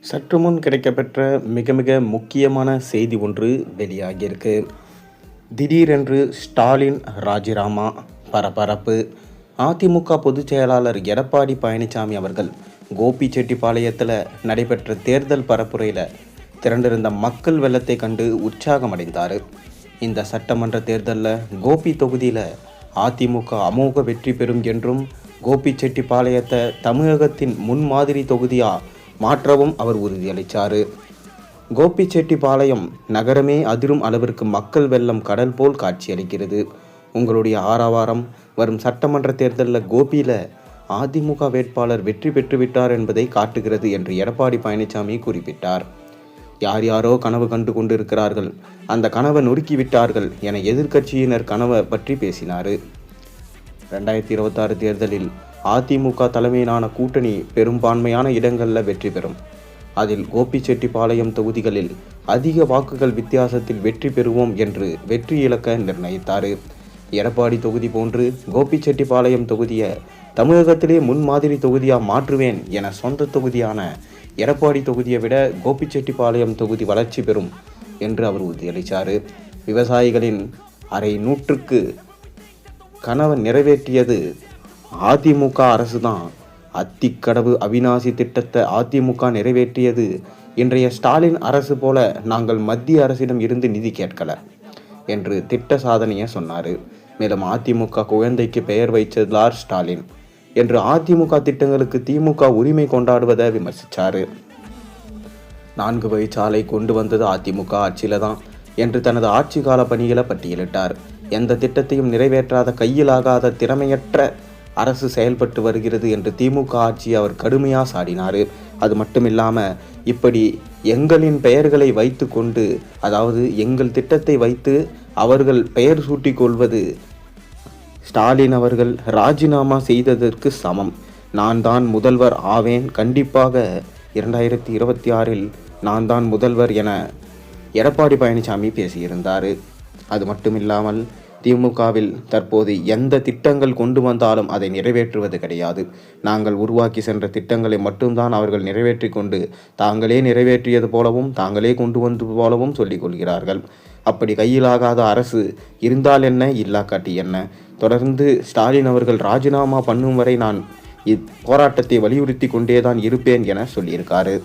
சற்று முன் கிடைக்கப்பெற்ற மிக மிக முக்கியமான செய்தி ஒன்று வெளியாகியிருக்கு. திடீரென்று ஸ்டாலின் ராஜினாமா, பரபரப்பு. அதிமுக பொதுச் செயலாளர் எடப்பாடி பழனிசாமி அவர்கள் கோபிச்செட்டிப்பாளையத்தில் நடைபெற்ற தேர்தல் பரப்புரையில் திரண்டிருந்த மக்கள் வெள்ளத்தை கண்டு உற்சாகமடைந்தார். இந்த சட்டமன்ற தேர்தலில் கோபி தொகுதியில் அதிமுக அமோக வெற்றி பெறும் என்றும் கோபிச்செட்டிப்பாளையத்தை தமிழகத்தின் முன்மாதிரி தொகுதியாக மாற்றவும் அவர் உறுதியளித்தார். கோபிச்செட்டிப்பாளையம் நகரமே அதிரும் அளவிற்கு மக்கள் வெள்ளம் கடல் போல் காட்சியளிக்கிறது. உங்களுடைய ஆரவாரம் வரும் சட்டமன்ற தேர்தலில் கோபியில் அதிமுக வேட்பாளர் வெற்றி பெற்றுவிட்டார் என்பதை காட்டுகிறது என்று எடப்பாடி பழனிசாமி குறிப்பிட்டார். யார் யாரோ கனவு கண்டு கொண்டிருக்கிறார்கள், அந்த கனவை நொறுக்கிவிட்டார்கள் என எதிர்க்கட்சியினர் கனவை பற்றி பேசினார். 2026 தேர்தலில் அதிமுக தலைமையிலான கூட்டணி பெரும்பான்மையான இடங்களில் வெற்றி பெறும். அதில் கோபிச்செட்டிப்பாளையம் தொகுதிகளில் அதிக வாக்குகள் வித்தியாசத்தில் வெற்றி பெறுவோம் என்று வெற்றி இலக்க நிர்ணயித்தார். எடப்பாடி தொகுதி போன்று கோபிச்செட்டிப்பாளையம் தொகுதியை தமிழகத்திலே முன்மாதிரி தொகுதியாக மாற்றுவேன் என சொந்த தொகுதியான எடப்பாடி தொகுதியை விட கோபிச்செட்டிப்பாளையம் தொகுதி வளர்ச்சி பெறும் என்று அவர் உறுதியளித்தார். விவசாயிகளின் அரை நூற்றுக்கு கனவை நிறைவேற்றியது அதிமுக அரசு தான். அத்திக்கடவு அவிநாசி திட்டத்தை அதிமுக நிறைவேற்றியது இன்றைய ஸ்டாலின் அரசு போல நாங்கள் மத்திய அரசிடம் இருந்து நிதி கேட்கல என்று திட்ட சாதனையை சொன்னார். மேலும் அதிமுக குழந்தைக்கு பெயர் வைத்ததார் ஸ்டாலின் என்று அதிமுக திட்டங்களுக்கு திமுக உரிமை கொண்டாடுவதை விமர்சித்தார். 4 வழிச்சாலை கொண்டு வந்தது அதிமுக ஆட்சியில தான் என்று தனது ஆட்சி கால பணிகளை பட்டியலிட்டார். எந்த திட்டத்தையும் நிறைவேற்றாத, கையிலாகாத, திறமையற்ற அரசு செயல்பட்டு வருகிறது என்று திமுக ஆட்சி அவர் கடுமையாக சாடினார். அது மட்டுமில்லாமல் இப்படி எங்களின் பெயர்களை வைத்து கொண்டு, அதாவது எங்கள் திட்டத்தை வைத்து அவர்கள் பெயர் சூட்டிக் கொள்வது ஸ்டாலின் அவர்கள் ராஜினாமா செய்ததற்கு சமம். நான் தான் முதல்வர் ஆவேன், கண்டிப்பாக 2026 நான் தான் முதல்வர் என எடப்பாடி பழனிசாமி பேசியிருந்தார். அது மட்டுமில்லாமல் திமுகவில் தற்போது எந்த திட்டங்கள் கொண்டு வந்தாலும் அதை நிறைவேற்றுவது கிடையாது. நாங்கள் உருவாக்கி சென்ற திட்டங்களை மட்டும்தான் அவர்கள் நிறைவேற்றி கொண்டு தாங்களே நிறைவேற்றியது போலவும் தாங்களே கொண்டு வந்தது போலவும் சொல்லிக் கொள்கிறார்கள். அப்படி கையிலாகாத அரசு இருந்தால் என்ன, இல்லாக்காட்டி என்ன? தொடர்ந்து ஸ்டாலின் அவர்கள் ராஜினாமா பண்ணும் வரை நான் இப்போராட்டத்தை வலியுறுத்தி கொண்டேதான் இருப்பேன் என சொல்லியிருக்காரு.